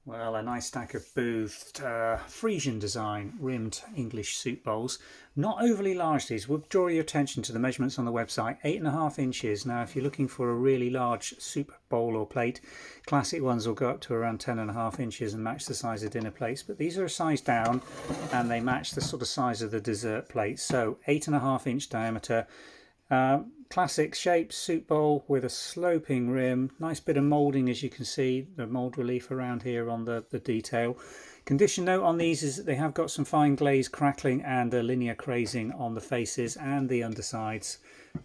Well, a nice stack of boothed Fresian design rimmed English soup bowls. Not overly large these. We'll draw your attention to the measurements on the website. 8.5 inches. Now, if you're looking for a really large soup bowl or plate, classic ones will go up to around 10.5 inches and match the size of dinner plates. But these are a size down and they match the sort of size of the dessert plate. So 8.5 inch diameter. Classic shape soup bowl with a sloping rim, nice bit of moulding as you can see, the mould relief around here on the detail. Condition note on these is that they have got some fine glaze crackling and a linear crazing on the faces and the undersides.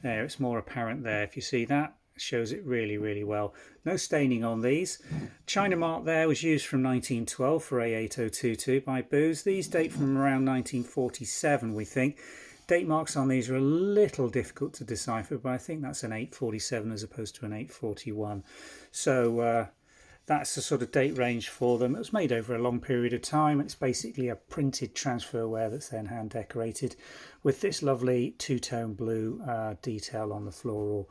There, it's more apparent there. If you see that, it shows it really well. No staining on these. China mark there was used from 1912 for A8022 by Booz. These date from around 1947, we think. Date marks on these are a little difficult to decipher, but I think that's an 847 as opposed to an 841. So that's the sort of date range for them. It was made over a long period of time. It's basically a printed transferware that's then hand decorated with this lovely two-tone blue detail on the floral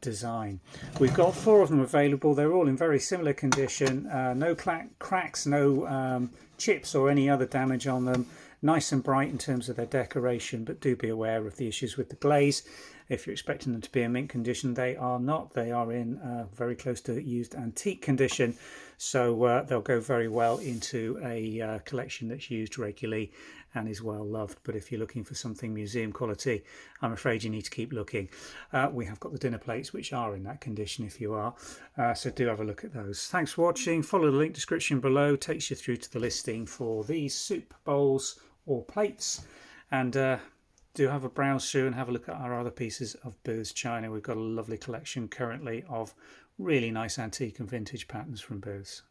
design. We've got 4 of them available. They're all in very similar condition. No cracks, no chips or any other damage on them. Nice and bright in terms of their decoration, but do be aware of the issues with the glaze. If you're expecting them to be in mint condition, they are not. They are in very close to used antique condition, so they'll go very well into a collection that's used regularly and is well loved. But if you're looking for something museum quality, I'm afraid you need to keep looking. We have got the dinner plates which are in that condition if you are, so do have a look at those. Thanks for watching. Follow the link description below, takes you through to the listing for these soup bowls or plates, and do have a browse through and have a look at our other pieces of Booz China. We've got a lovely collection currently of really nice antique and vintage patterns from Booz.